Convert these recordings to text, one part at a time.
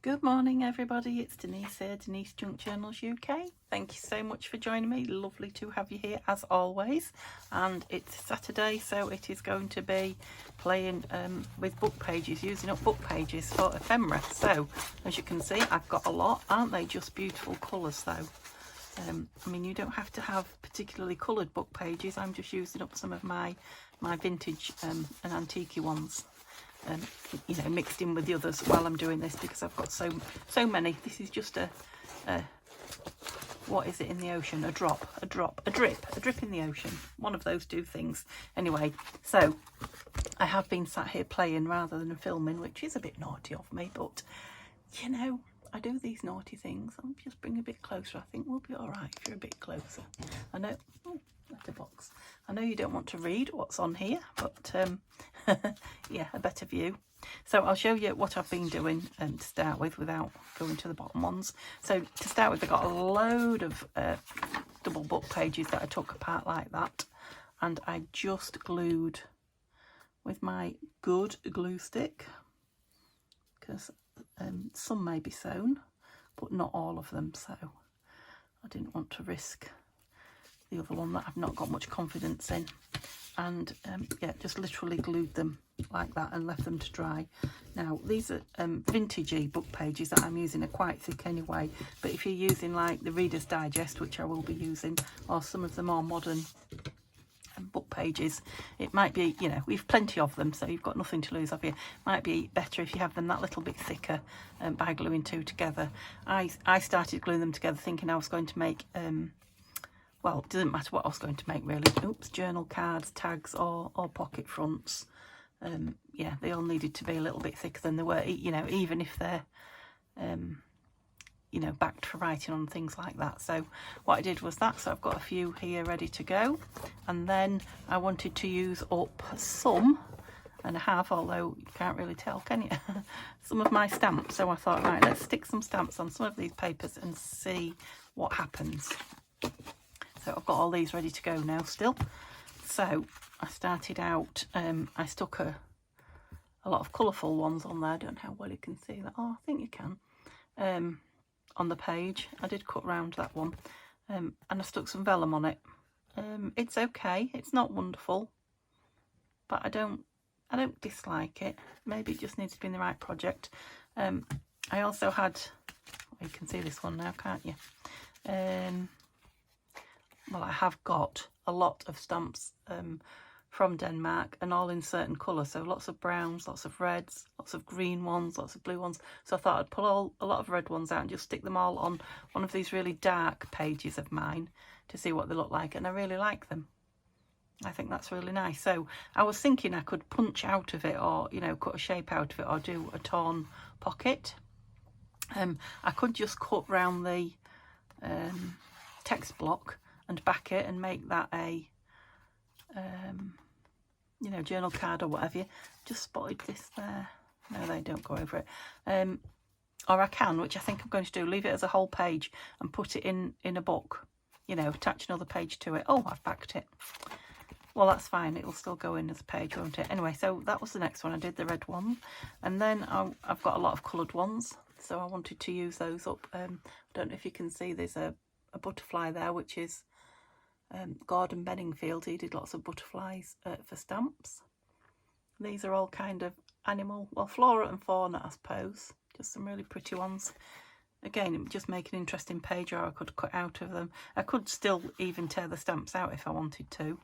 Good morning everybody, it's Denise here, Denise Junk Journals UK. Thank you so much for joining me, lovely to have you here as always. And it's Saturday, so it is going to be playing with book pages, using up book pages for ephemera. So as you can see, I've got a lot. Aren't they just beautiful colours though? I mean, you don't have to have particularly coloured book pages. I'm just using up some of my vintage and antique ones. You know, mixed in with the others while I'm doing this, because I've got so many. This is just a what is it in the ocean? A drip in the ocean. One of those two things. Anyway, so I have been sat here playing rather than filming, which is a bit naughty of me, but you know, I do these naughty things. I'll just bring a bit closer. I think we'll be all right if you're a bit closer. I know. Oh, letterbox. I know you don't want to read what's on here, but yeah, a better view. So I'll show you what I've been doing to start with without going to the bottom ones. So to start with, I got a load of double book pages that I took apart like that, and I just glued with my good glue stick, because some may be sewn but not all of them, so I didn't want to risk the other one that I've not got much confidence in. And yeah, just literally glued them like that and left them to dry. Now these are vintagey book pages that I'm using are quite thick anyway, but if you're using like the Reader's Digest, which I will be using, or some of the more modern book pages, it might be, you know, we've plenty of them, so you've got nothing to lose, have you? Might be better if you have them that little bit thicker by gluing two together. I started gluing them together thinking I was going to make well, it doesn't matter what I was going to make really. Oops, journal cards, tags, or pocket fronts. Yeah, they all needed to be a little bit thicker than they were, you know, even if they're you know, backed for writing on things like that. So what I did was that. So I've got a few here ready to go, and then I wanted to use up some, and I have, although you can't really tell, can you? Some of my stamps. So I thought, right, let's stick some stamps on some of these papers and see what happens. So I've got all these ready to go now still. So I started out, I stuck a lot of colourful ones on there. I don't know how well you can see that. Oh, I think you can. On the page, I did cut round that one, and I stuck some vellum on it. It's okay, it's not wonderful, but I don't dislike it. Maybe it just needs to be in the right project. I also had, well, you can see this one now, can't you? Well, I have got a lot of stamps from Denmark, and all in certain colours, so lots of browns, lots of reds, lots of green ones, lots of blue ones. So I thought I'd pull a lot of red ones out and just stick them all on one of these really dark pages of mine to see what they look like, and I really like them. I think that's really nice. So I was thinking I could punch out of it, or, you know, cut a shape out of it, or do a torn pocket. I could just cut round the text block and back it and make that a you know, journal card or whatever. Just spotted this there. No, they don't go over it. Or I can, which I think I'm going to do, leave it as a whole page and put it in a book, you know, attach another page to it. Oh, I've backed it. Well, that's fine, it'll still go in as a page, won't it? Anyway, so that was the next one. I did the red one, and then I've got a lot of coloured ones, so I wanted to use those up. I don't know if you can see, there's a butterfly there, which is Gordon Benningfield. He did lots of butterflies for stamps. These are all kind of animal, well, flora and fauna, I suppose. Just some really pretty ones. Again, it would just make an interesting page, or I could cut out of them. I could still even tear the stamps out if I wanted to.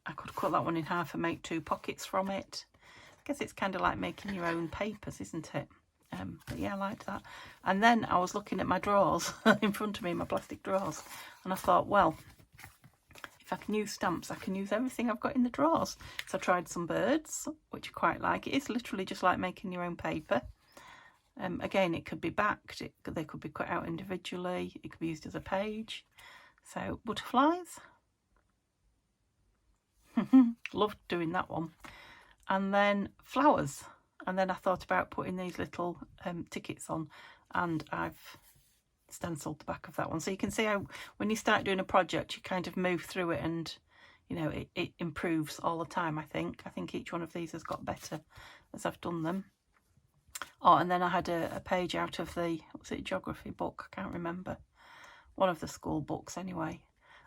I could cut that one in half and make two pockets from it. I guess it's kind of like making your own papers, isn't it? But yeah, I liked that. And then I was looking at my drawers in front of me, my plastic drawers, and I thought, well, if I can use stamps, I can use everything I've got in the drawers. So I tried some birds, which I quite like. It is literally just like making your own paper. Again, it could be backed, they could be cut out individually, it could be used as a page. So butterflies, loved doing that one. And then flowers. And then I thought about putting these little tickets on, and I've stenciled the back of that one. So you can see how when you start doing a project, you kind of move through it, and you know, it improves all the time. I think each one of these has got better as I've done them. Oh, and then I had a page out of the, was it geography book? I can't remember. One of the school books anyway.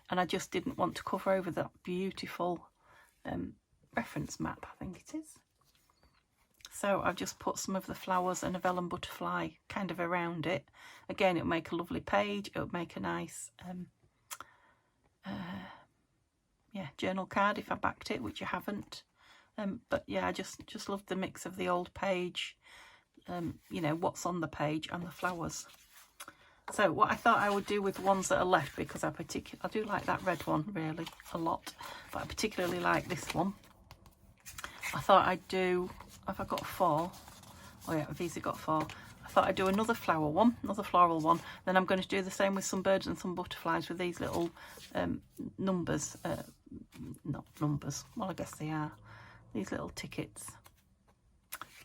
And I just didn't want to cover over that beautiful reference map, I think it is. So I've just put some of the flowers and a vellum butterfly kind of around it. Again, it'll make a lovely page. It'll make a nice yeah, journal card if I backed it, which I haven't. But yeah, I just love the mix of the old page, you know, what's on the page and the flowers. So what I thought I would do with ones that are left, because I do like that red one really a lot, but I particularly like this one. I thought I'd do, have I got 4? Oh yeah, I've easily got 4. I thought I'd do another flower one, another floral one. Then I'm going to do the same with some birds and some butterflies with these little numbers, not numbers, well I guess they are, these little tickets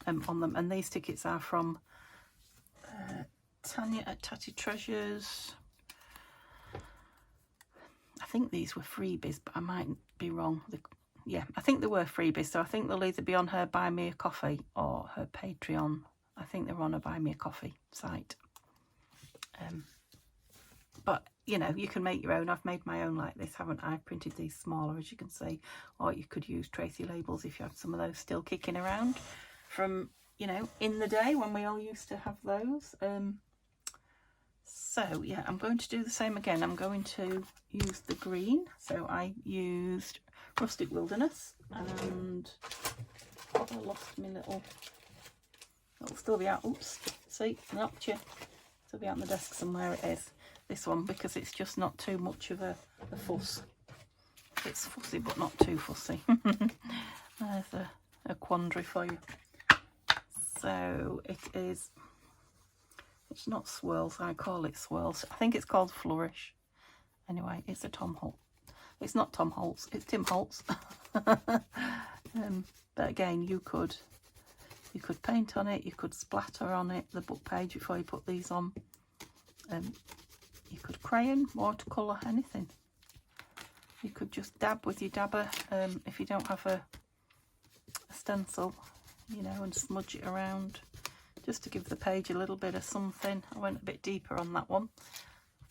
on them. And these tickets are from Tanya at Tatty Treasures. I think these were freebies, but I might be wrong. Yeah, I think they were freebies, so I think they'll either be on her Buy Me a Coffee or her Patreon. I think they're on a Buy Me a Coffee site. But, you know, you can make your own. I've made my own like this, haven't I? I've printed these smaller, as you can see. Or you could use Tracy labels if you have some of those still kicking around from, you know, in the day when we all used to have those. So, yeah, I'm going to do the same again. I'm going to use the green. So I used Rustic Wilderness, and I lost my little, it'll still be out, oops, see, knocked you, still be out on the desk somewhere. It is this one, because it's just not too much of a fuss. It's fussy but not too fussy. There's a quandary for you. So it is, it's not swirls, I call it swirls. I think it's called Flourish. Anyway, it's a Tom Holt. It's not Tom Holtz, it's Tim Holtz. But again, you could paint on it, you could splatter on it, the book page, before you put these on. You could crayon, watercolour, anything. You could just dab with your dabber, if you don't have a stencil, you know, and smudge it around, just to give the page a little bit of something. I went a bit deeper on that one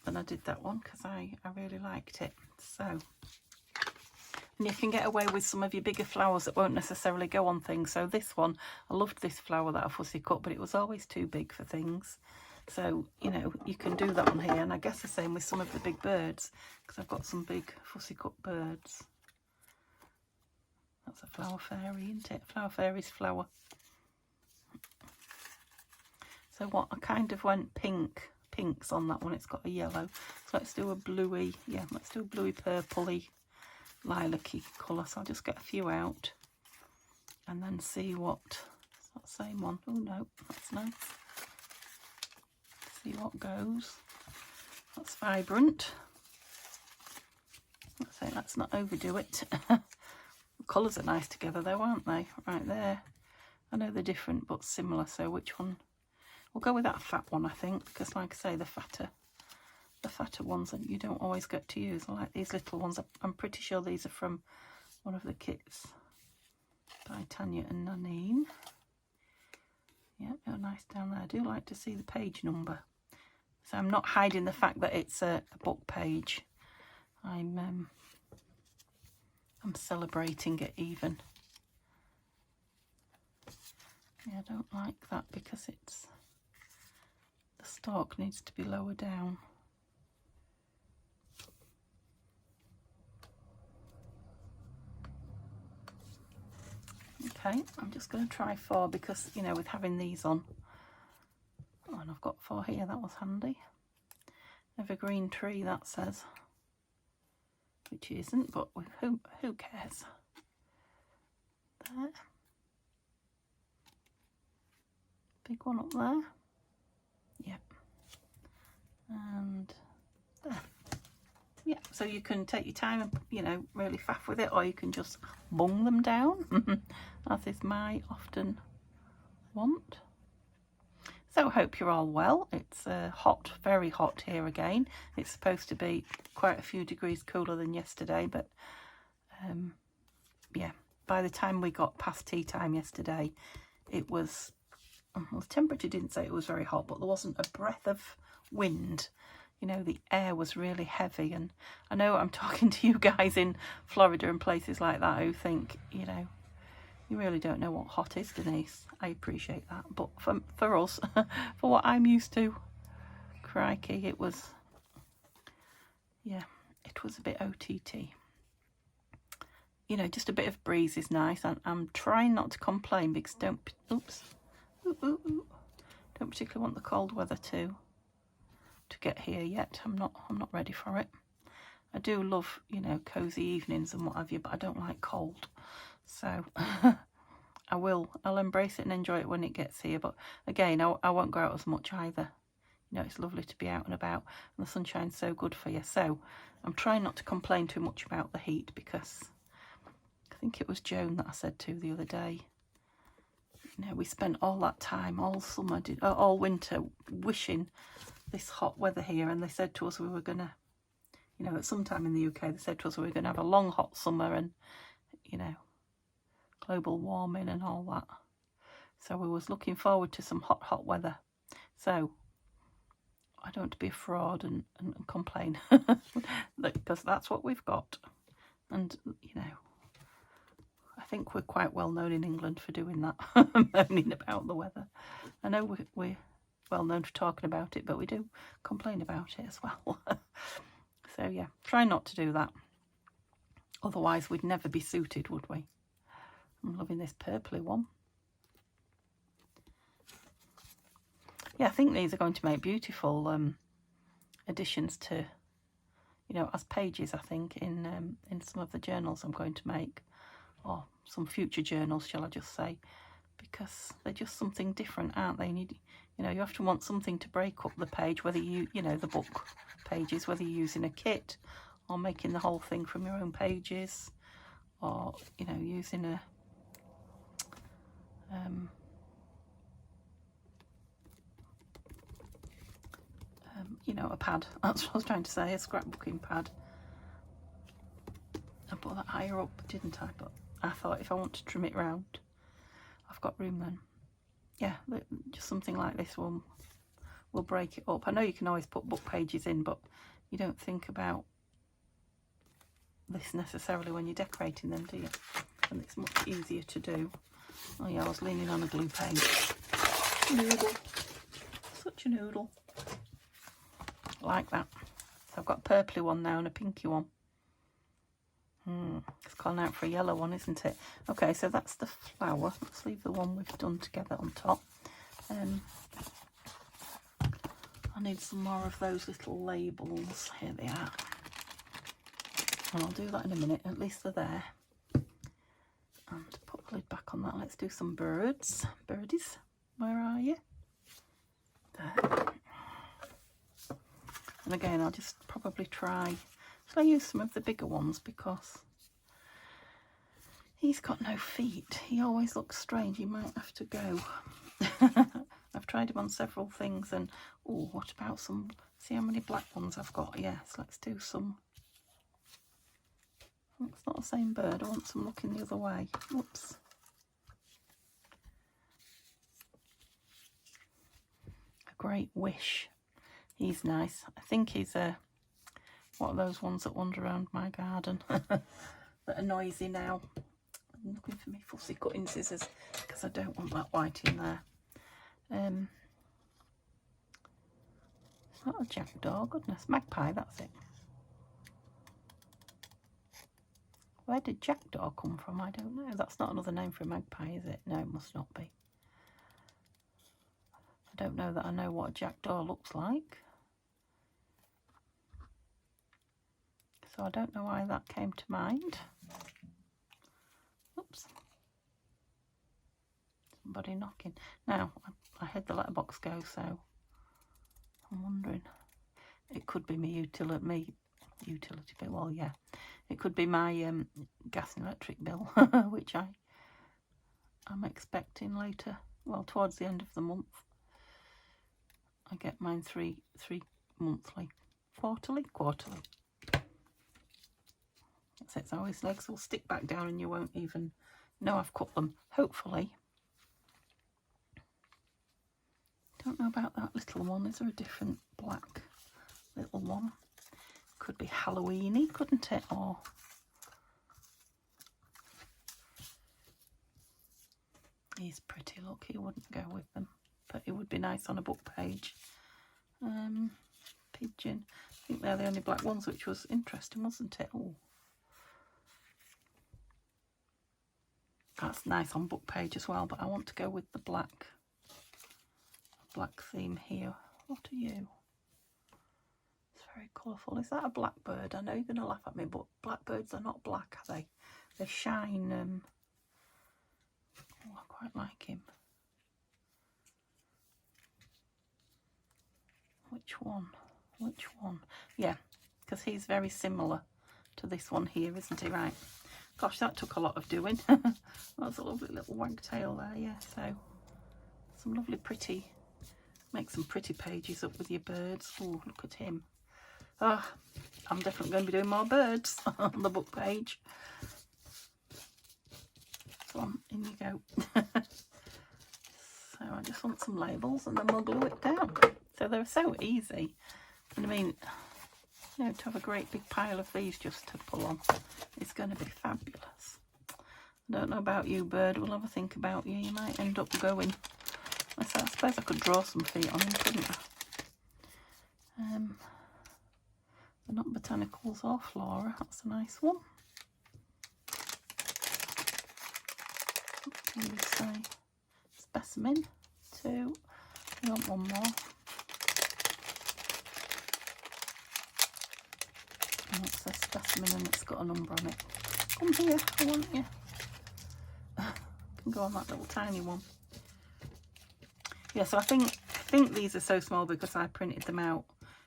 than I did that one, because I really liked it. So, and you can get away with some of your bigger flowers that won't necessarily go on things. So this one, I loved this flower that I fussy cut, but it was always too big for things. So, you know, you can do that on here. And I guess the same with some of the big birds, because I've got some big fussy cut birds. That's a flower fairy, isn't it? Flower fairy's flower. So what, I kind of went pinks on that one. It's got a yellow. So let's do a bluey, yeah, let's do a bluey purpley lilac-y colour. So I'll just get a few out and then see what, it's not the same one. Oh no, that's nice. See what goes. That's vibrant. Let's say let's not overdo it. The colours are nice together though, aren't they? Right there. I know they're different but similar, so which one? We'll go with that fat one, I think, because like I say, the fatter ones you don't always get to use. I like these little ones. I'm pretty sure these are from one of the kits by Tanya and Nanine. Yeah, they're nice down there. I do like to see the page number. So I'm not hiding the fact that it's a book page. I'm celebrating it even. Yeah, I don't like that because it's, the stalk needs to be lower down. Okay, I'm just going to try 4 because, you know, with having these on, oh, and I've got 4 here, that was handy. Evergreen tree, that says, which isn't, but who cares? There. Big one up there. Yep. And there. Yeah, so you can take your time and, you know, really faff with it, or you can just bung them down, as is my often want. So I hope you're all well. It's hot, very hot here again. It's supposed to be quite a few degrees cooler than yesterday, but yeah, by the time we got past tea time yesterday, it was the temperature didn't say it was very hot, but there wasn't a breath of wind. You know, the air was really heavy. And I know I'm talking to you guys in Florida and places like that who think, you know, you really don't know what hot is, Denise. I appreciate that. But for us, for what I'm used to, crikey, it was, yeah, it was a bit OTT. You know, just a bit of breeze is nice. And I'm trying not to complain because don't particularly want the cold weather to get here yet. I'm not ready for it. I do love, you know, cozy evenings and what have you, but I don't like cold. So I'll embrace it and enjoy it when it gets here. But again, I won't go out as much either. You know, it's lovely to be out and about, and the sunshine's so good for you. So I'm trying not to complain too much about the heat, because I think it was Joan that I said to the other day, you know, we spent all that time, all summer, all winter, wishing this hot weather here, and they said to us we were going to, you know, at some time in the UK, they said to us we were going to have a long hot summer and, you know, global warming and all that. So we was looking forward to some hot weather. So I don't want to be a fraud and complain, because that's what we've got. And, you know, I think we're quite well known in England for doing that, moaning about the weather. I know we're well known for talking about it, but we do complain about it as well. So yeah, try not to do that. Otherwise we'd never be suited, would we? I'm loving this purpley one. Yeah, I think these are going to make beautiful additions to, you know, as pages, I think, in some of the journals I'm going to make, or some future journals, shall I just say, because they're just something different, aren't they? And you know, you have to want something to break up the page, whether you know, the book pages, whether you're using a kit or making the whole thing from your own pages, or, you know, using a you know, a pad. That's what I was trying to say, a scrapbooking pad. I put that higher up, didn't I? But I thought if I want to trim it round, I've got room then. Yeah, just something like this one will break it up. I know you can always put book pages in, but you don't think about this necessarily when you're decorating them, do you? And it's much easier to do. Oh yeah, I was leaning on a glue page. Noodle. Such a noodle. Like that. So I've got a purpley one now and a pinky one. It's calling out for a yellow one, isn't it? Okay, so that's the flower. Let's leave the one we've done together on top. I need some more of those little labels. Here they are. And I'll do that in a minute. At least they're there. And put the lid back on that. Let's do some birds. Birdies, where are you? There. And again, I'll just probably try. Shall I use some of the bigger ones, because he's got no feet. He always looks strange. He might have to go. I've tried him on several things, and oh, what about some? See how many black ones I've got? Yes, let's do some. It's not the same bird. I want some looking the other way. Whoops. A Great Wish. He's nice. I think he's one of those ones that wander around my garden that are noisy now. I'm looking for my fussy cutting scissors because I don't want that white in there. It's not a jackdaw, goodness. Magpie, that's it. Where did jackdaw come from? I don't know. That's not another name for a magpie, is it? No, it must not be. I don't know that I know what a jackdaw looks like. So I don't know why that came to mind. Oops. Somebody knocking. Now, I heard the letterbox go, so I'm wondering. It could be my utility bill. Well, yeah. It could be my gas and electric bill, which I'm expecting later. Well, towards the end of the month. I get mine three monthly. Quarterly? That's it. So his legs will stick back down and you won't even know I've cut them. Hopefully. know about that little one. Is there a different black little one? Could be Halloweeny, couldn't it? Or he's pretty, look, he wouldn't go with them, but it would be nice on a book page. Pigeon, I think they're the only black ones, which was interesting, wasn't it? Oh, that's nice on book page as well, but I want to go with the black theme here. What are you? It's very colourful. Is that a blackbird? I know you're going to laugh at me, but blackbirds are not black, are they? They shine. Oh, I quite like him. Which one? Which one? Yeah, because he's very similar to this one here, isn't he? Right. Gosh, that took a lot of doing. That's a lovely little wagtail there, yeah. So, some lovely pretty, make some pretty pages up with your birds. Oh, look at him. Ah, I'm definitely going to be doing more birds on the book page. So on, in you go. So I just want some labels and then we'll glue it down. So they're so easy. And I mean, you know, to have a great big pile of these just to pull on is going to be fabulous. I don't know about you, bird. We'll have a think about you. You might end up going. I suppose I could draw some feet on him, couldn't I? They're not botanicals or flora. That's a nice one. What can we say? Specimen 2. We want one more. And it says specimen and it's got a number on it. Come here, I want you. Can go on that little tiny one. Yeah, so I think these are so small because I printed them out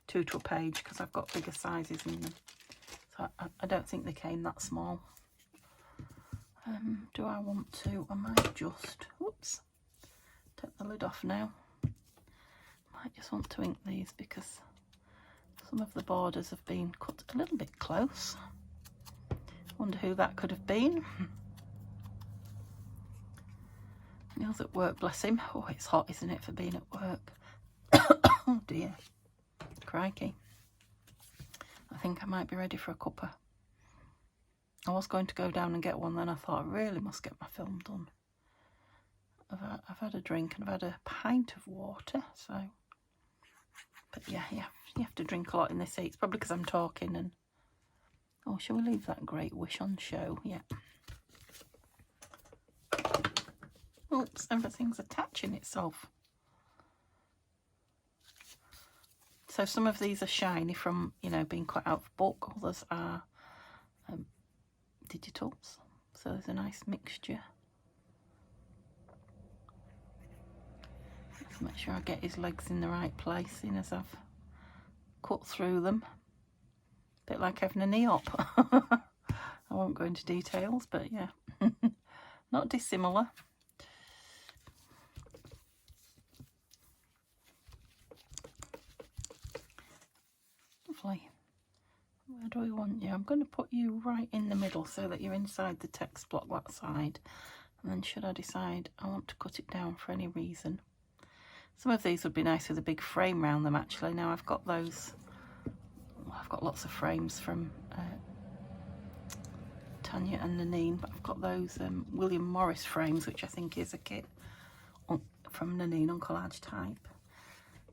2 to a page because I've got bigger sizes in them. So I don't think they came that small. Do I want to? I might just, whoops, take the lid off now. Might just want to ink these because some of the borders have been cut a little bit close. Wonder who that could have been. Neil's at work, bless him. Oh, it's hot, isn't it, for being at work? Oh dear. Crikey. I think I might be ready for a cuppa. I was going to go down and get one, then I thought I really must get my film done. I've had a drink and I've had a pint of water, so. But yeah, you have to drink a lot in this heat. It's probably because I'm talking and. Oh, shall we leave that great wish on show? Yeah. Oops, everything's attaching itself. So some of these are shiny from, you know, being cut out of book. Others are digitals. So there's a nice mixture. Let's make sure I get his legs in the right place, seeing as I've cut through them. A bit like having a knee up. I won't go into details, but yeah. Not dissimilar. Lovely. Where do we want you? I'm going to put you right in the middle so that you're inside the text block that side. And then should I decide I want to cut it down for any reason. Some of these would be nice with a big frame around them actually. Now I've got those, I've got lots of frames from Tanya and Nanine, but I've got those William Morris frames, which I think is a kit from Nanine on collage type.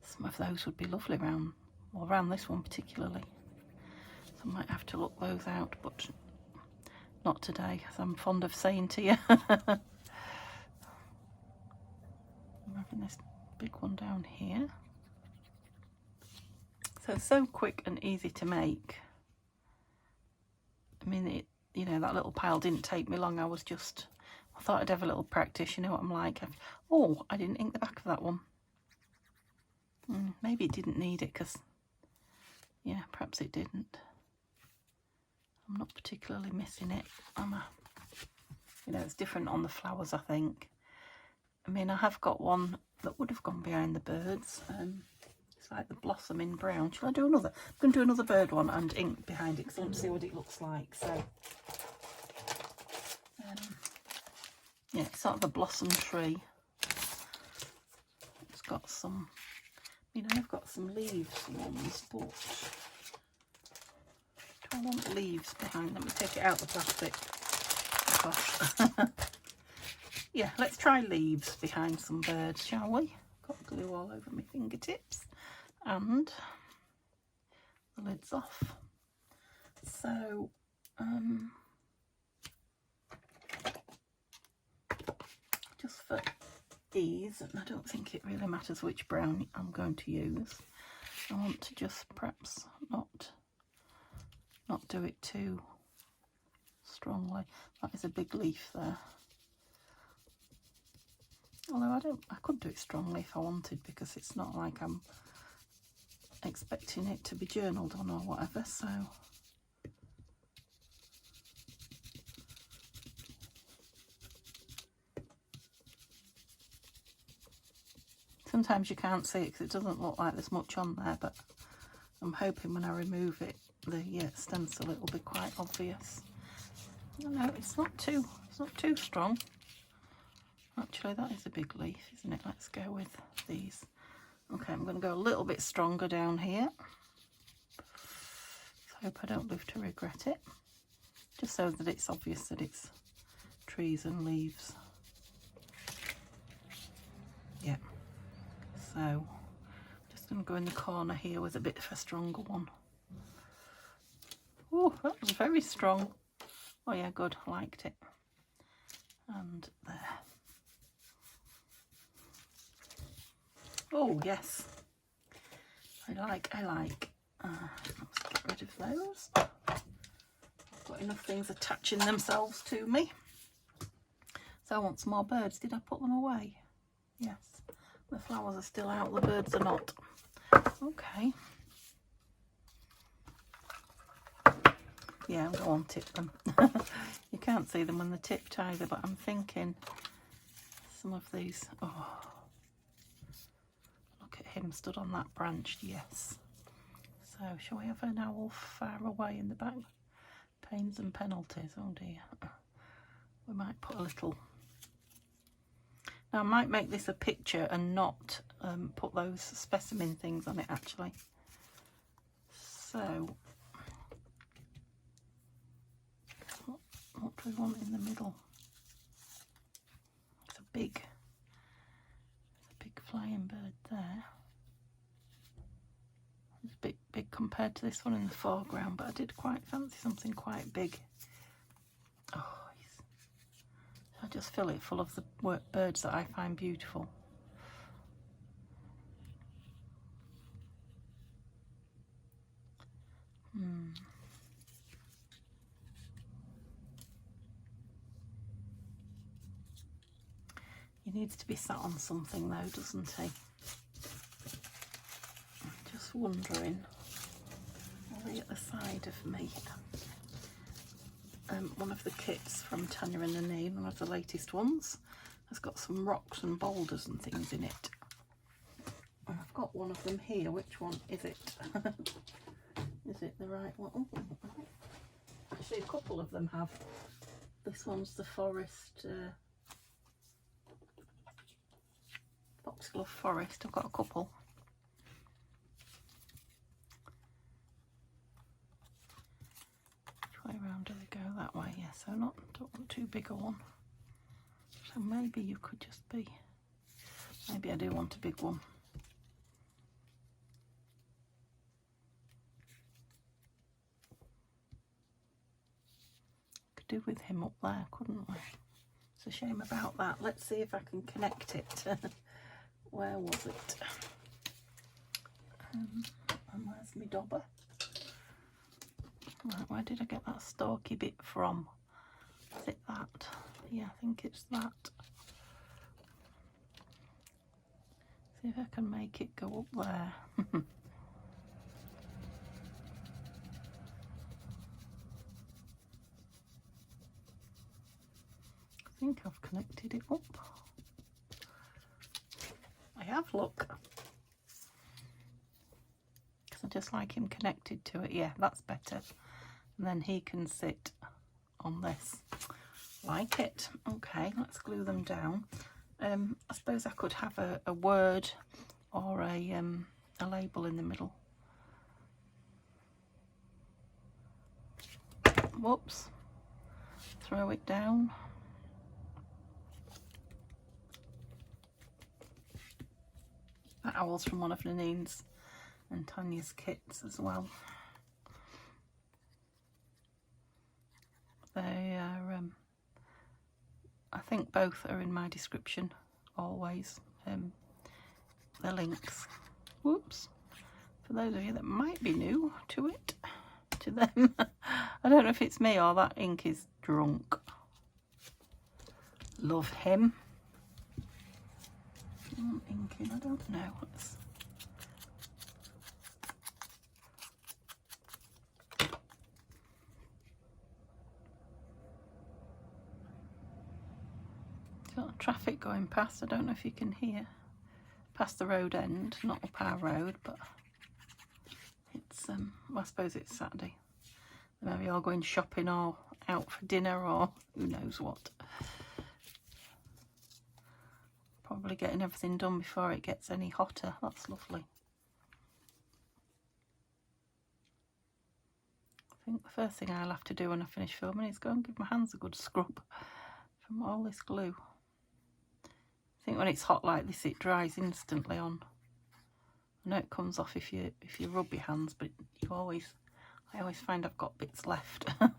Some of those would be lovely around, well, around this one particularly. So I might have to look those out, but not today, as I'm fond of saying to you. I'm having this big one down here. So quick and easy to make. I mean, you know, that little pile didn't take me long. I thought I'd have a little practice, you know what I'm like. Oh, I didn't ink the back of that one. Maybe it didn't need it because, yeah, perhaps it didn't. I'm not particularly missing it, am I? You know, it's different on the flowers, I think. I mean, I have got one that would have gone behind the birds. It's like the blossom in brown. Shall I do another? I'm going to do another bird one and ink behind it because I want to see what it looks like. So, yeah, it's sort of a blossom tree. It's got some You know, I've got some leaves ones, but do I want leaves behind? Let me take it out of the plastic. Gosh. Yeah, let's try leaves behind some birds, shall we? Got glue all over my fingertips and the lid's off. So, just for ease, and I don't think it really matters which brown I'm going to use, I want to just perhaps not do it too strongly. That is a big leaf there. Although I could do it strongly if I wanted, because it's not like I'm expecting it to be journaled on or whatever, so. Sometimes you can't see it because it doesn't look like there's much on there, but I'm hoping when I remove it, the stencil, it will be quite obvious. No, it's not too strong. Actually, that is a big leaf, isn't it? Let's go with these. Okay, I'm going to go a little bit stronger down here. I hope I don't live to regret it. Just so that it's obvious that it's trees and leaves. Yeah. So, just going to go in the corner here with a bit of a stronger one. Oh, that was very strong. Oh yeah, good. I liked it. And there. Oh yes, I like. Let's get rid of those. I've got enough things attaching themselves to me. So I want some more birds. Did I put them away? Yes. The flowers are still out, the birds are not. Okay. Yeah, I'm going to tip them. You can't see them when they're tipped either, but I'm thinking some of these. Oh. Him stood on that branch, yes. So shall we have an owl far away in the back? Pains and penalties, oh dear. We might put a little. Now I might make this a picture and not put those specimen things on it actually. So what do we want in the middle? It's a big flying bird there. It's a bit big compared to this one in the foreground, but I did quite fancy something quite big. Oh, I just fill it full of the birds that I find beautiful. He needs to be sat on something though, doesn't he? Just wondering, are they at the side of me? One of the kits from Tanya and the Name, one of the latest ones, has got some rocks and boulders and things in it. And I've got one of them here. Which one is it? Is it the right one? Oh, actually, a couple of them have. This one's the forest. Foxglove Forest. I've got a couple. Which way around do they go? That way, yeah. So don't want too big a one. So maybe you could just be. Maybe I do want a big one. Could do with him up there, couldn't we? It's a shame about that. Let's see if I can connect it. Where was it? And where's my dobber? Right, where did I get that stalky bit from? Is it that? Yeah, I think it's that. See if I can make it go up there. I think I've connected it up. I have, look. Because I just like him connected to it. Yeah, that's better. And then he can sit on this. Like it. Okay, let's glue them down. I suppose I could have a word or a a label in the middle. Whoops. Throw it down. That owl's from one of Nanine's and Tanya's kits as well. They are, I think both are in my description, always. The links. Whoops. For those of you that might be new to it, to them. I don't know if it's me or that ink is drunk. Love him. Inking, I don't know. Got traffic going past. I don't know if you can hear. Past the road end, not up our road, but it's well, I suppose it's Saturday. Maybe all going shopping or out for dinner or who knows what. Probably getting everything done before it gets any hotter. That's lovely. I think the first thing I'll have to do when I finish filming is go and give my hands a good scrub from all this glue. I think when it's hot like this it dries instantly on. I know it comes off if you rub your hands, but I always find I've got bits left. And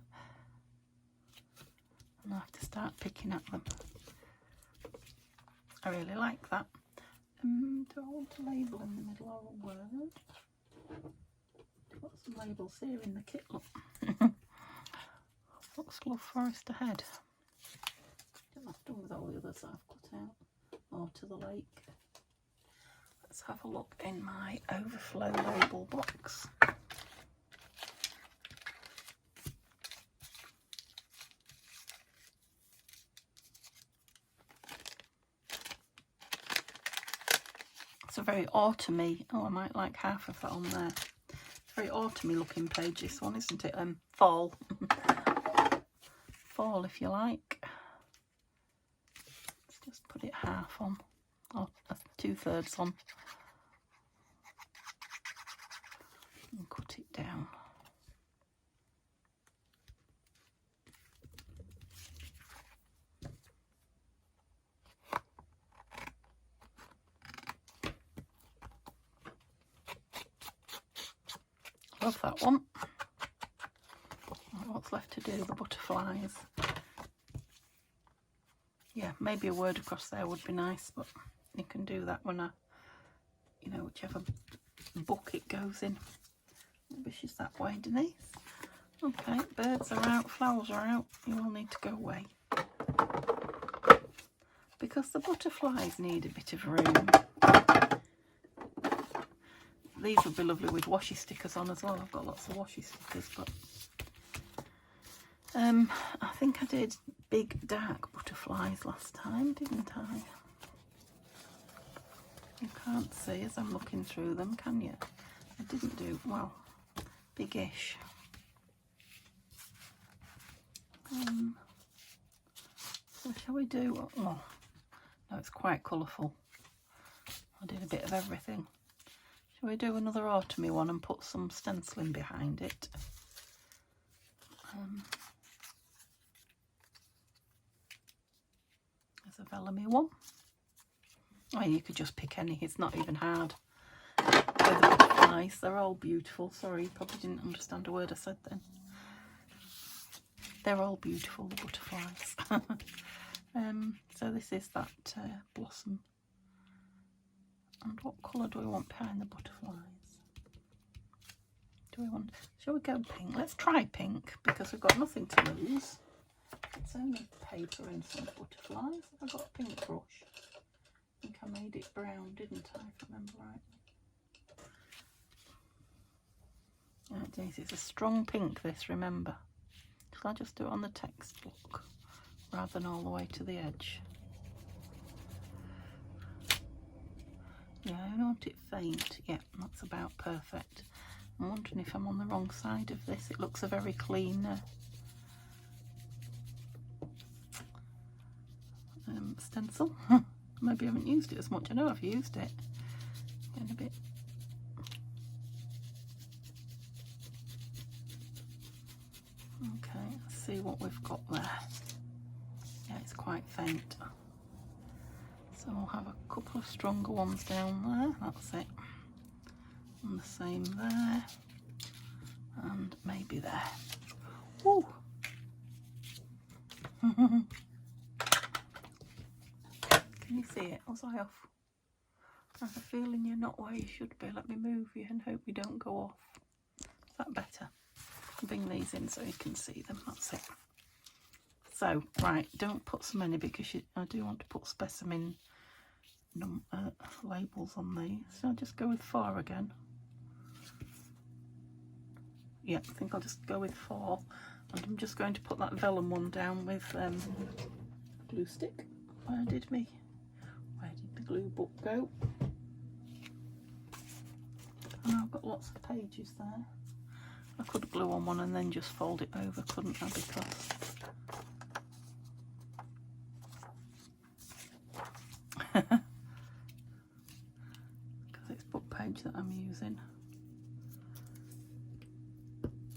I have to start picking at them. I really like that. Do I want a label in the middle or a word? I've got some labels here in the kit, look. What's Love Forest Ahead? I think I've done with all the others that I've cut out. Or To the Lake. Let's have a look in my overflow label box. It's a very autumny. Oh, I might like half of that on there. It's a very autumny looking page, this one, isn't it? Fall. Fall, if you like. Let's just put it half on, or 2/3 on, and cut it down. Love that one. What's left to do? The butterflies. Yeah, maybe a word across there would be nice, but you can do that when whichever book it goes in. Maybe she's that way, Denise. Okay, birds are out, flowers are out. You all need to go away. Because the butterflies need a bit of room. These would be lovely with washi stickers on as well. I've got lots of washi stickers, but I think I did big dark butterflies last time, didn't I? You can't see as I'm looking through them, can you? I didn't do, well, biggish. So shall we do, oh, no, it's quite colourful. I did a bit of everything. Shall we do another autumny one and put some stenciling behind it? There's a vellum one. Oh, you could just pick any, it's not even hard. They're the butterflies, they're all beautiful. Sorry, you probably didn't understand a word I said then. They're all beautiful, the butterflies. So this is that blossom. And what colour do we want behind the butterflies? Do we want, shall we go pink? Let's try pink because we've got nothing to lose. It's only paper and some butterflies. I've got a pink brush. I think I made it brown, didn't I, if I remember right. Right, Denise, it's a strong pink, this, remember. Shall I just do it on the textbook rather than all the way to the edge? Yeah, I want it faint. Yeah, that's about perfect. I'm wondering if I'm on the wrong side of this. It looks a very clean stencil. Maybe I haven't used it as much. I know I've used it. Getting a bit Okay, let's see what we've got there. Yeah, it's quite faint. So we'll have a couple of stronger ones down there, that's it. And the same there. And maybe there. Woo! Can you see it? Was I off? I have a feeling you're not where you should be. Let me move you and hope you don't go off. Is that better? Bring these in so you can see them. That's it. So, right, don't put so many because I do want to put specimen labels on these. So I'll just go with 4 again. Yeah, I think I'll just go with 4. And I'm just going to put that vellum one down with glue stick. Where did the glue book go? And I've got lots of pages there. I could glue on one and then just fold it over, couldn't I? Because it's book page that I'm using.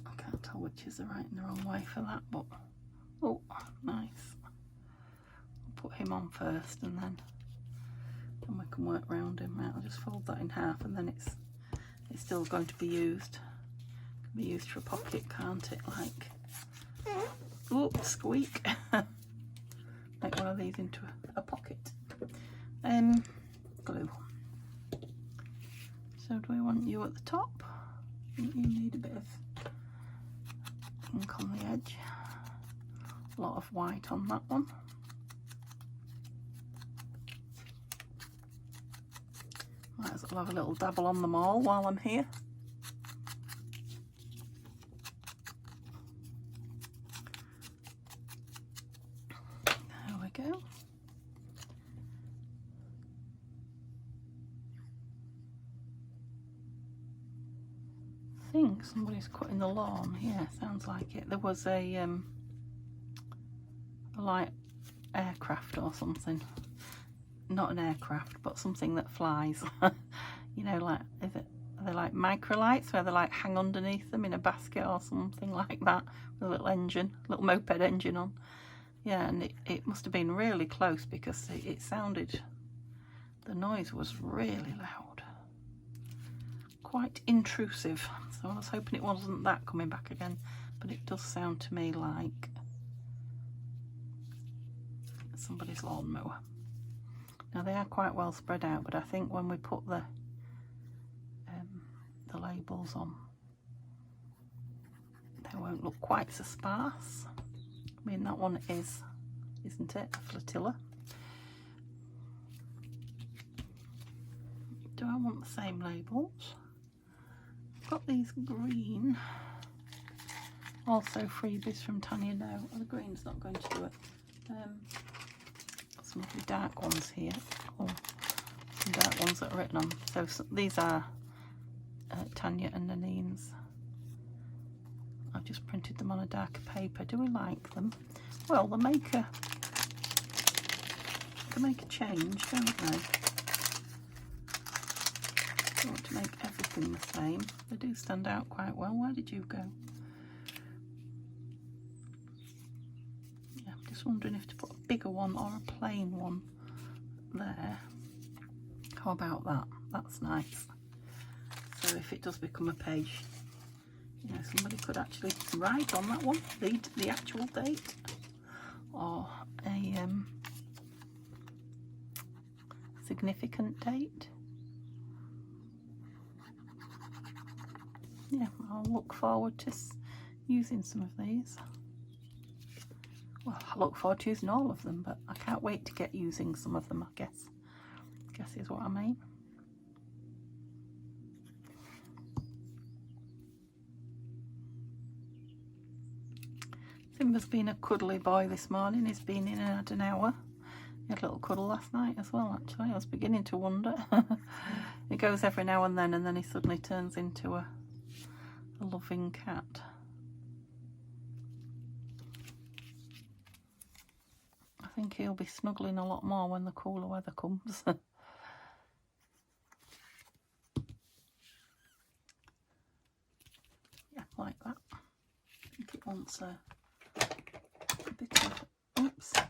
I can't tell which is the right and the wrong way for that, but oh, nice. I'll put him on first and then we can work around him. Right, I'll just fold that in half and then it's still going to be used. Can be used for a pocket, can't it? Like, oh, squeak. Make one of these into a pocket. Glue. So do we want you at the top? I think you need a bit of ink on the edge. A lot of white on that one. Might as well have a little dabble on them all while I'm here. There we go. I think somebody's cutting the lawn. Yeah, sounds like it. There was a light aircraft or something. Not an aircraft, but something that flies. You know, like, are they like microlights where they like hang underneath them in a basket or something like that with a little engine, little moped engine on. Yeah, and it must have been really close because it sounded, the noise was really loud. Quite intrusive. So I was hoping it wasn't that coming back again, but it does sound to me like somebody's lawnmower. Now they are quite well spread out, but I think when we put the labels on, they won't look quite so sparse. I mean, that one is, isn't it, a flotilla? Do I want the same labels? I've got these green, also freebies from Tanya. No, the green's not going to do it. Some lovely dark ones here. Oh, some dark ones that are written on. So these are Tanya and Nanine's. I've just printed them on a darker paper. Do we like them? Well, they make a change, don't they? I want to make everything the same. They do stand out quite well. Where did you go? Yeah, I'm just wondering if to put a bigger one or a plain one there. How about that? That's nice. So if it does become a page, you know, somebody could actually write on that one the actual date, or a significant date. Yeah, I'll look forward to using some of these. Well, I look forward to using all of them, but I can't wait to get using some of them, I guess is what I mean. Simba's been a cuddly boy this morning. He's been in and had an hour. He had a little cuddle last night as well, actually. I was beginning to wonder. He goes every now and then he suddenly turns into a loving cat. I think he'll be snuggling a lot more when the cooler weather comes. Yeah, like that. I think it wants a bit of, oops, a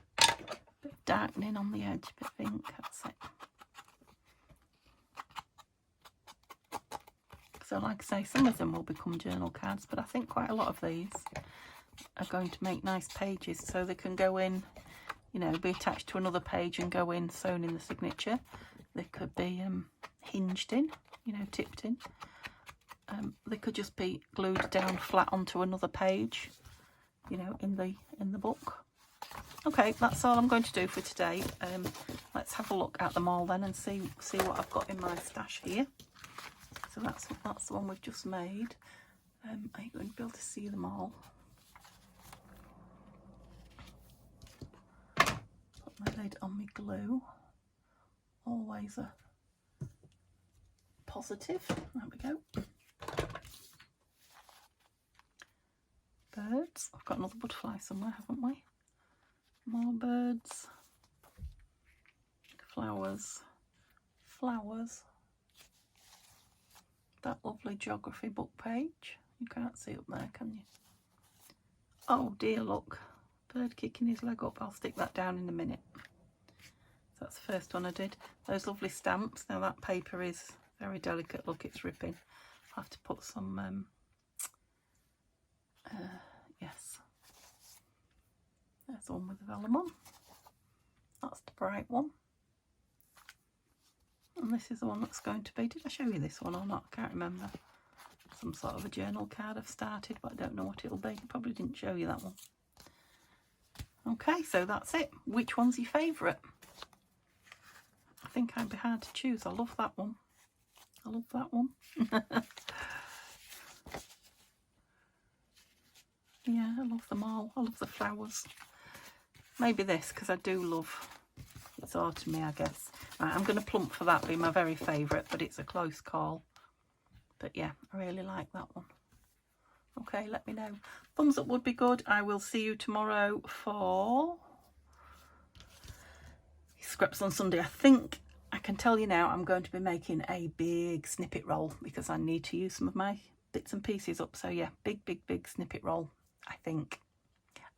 bit of darkening on the edge, a bit of ink, that's it. So like I say, some of them will become journal cards, but I think quite a lot of these are going to make nice pages, so they can go in, you know, be attached to another page and go in sewn in the signature. They could be hinged in, you know, tipped in. They could just be glued down flat onto another page, you know, in the book. Okay, that's all I'm going to do for today. Let's have a look at them all then and see what I've got in my stash here. So that's the one we've just made. Are you going to be able to see them all? Put my lid on my glue. Always a positive. There we go. Birds. I've got another butterfly somewhere, haven't we? More birds. Flowers. Flowers. That lovely geography book page. You can't see up there, can you? Oh dear, look. Bird kicking his leg up. I'll stick that down in a minute. So that's the first one I did. Those lovely stamps. Now that paper is very delicate. Look, it's ripping. I'll have to put some, yes. There's the one with the vellum on. That's the bright one. And this is the one that's going to be, did I show you this one or not? I can't remember. Some sort of a journal card I've started, but I don't know what it'll be. I probably didn't show you that one. Okay, so that's it. Which one's your favourite? I think I'd be hard to choose. I love that one. I love that one. Yeah, I love them all. I love the flowers. Maybe this, because I do love, it's autumny, I guess. Right, I'm going to plump for that being my very favourite, but it's a close call. But yeah, I really like that one. Okay, let me know. Thumbs up would be good. I will see you tomorrow for Scraps on Sunday. I think I can tell you now I'm going to be making a big snippet roll because I need to use some of my bits and pieces up. So yeah, big snippet roll, I think.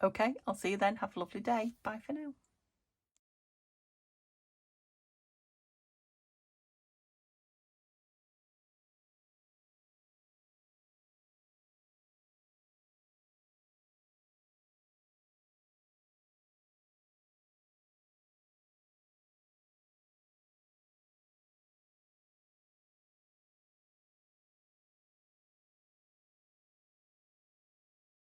Okay, I'll see you then. Have a lovely day. Bye for now.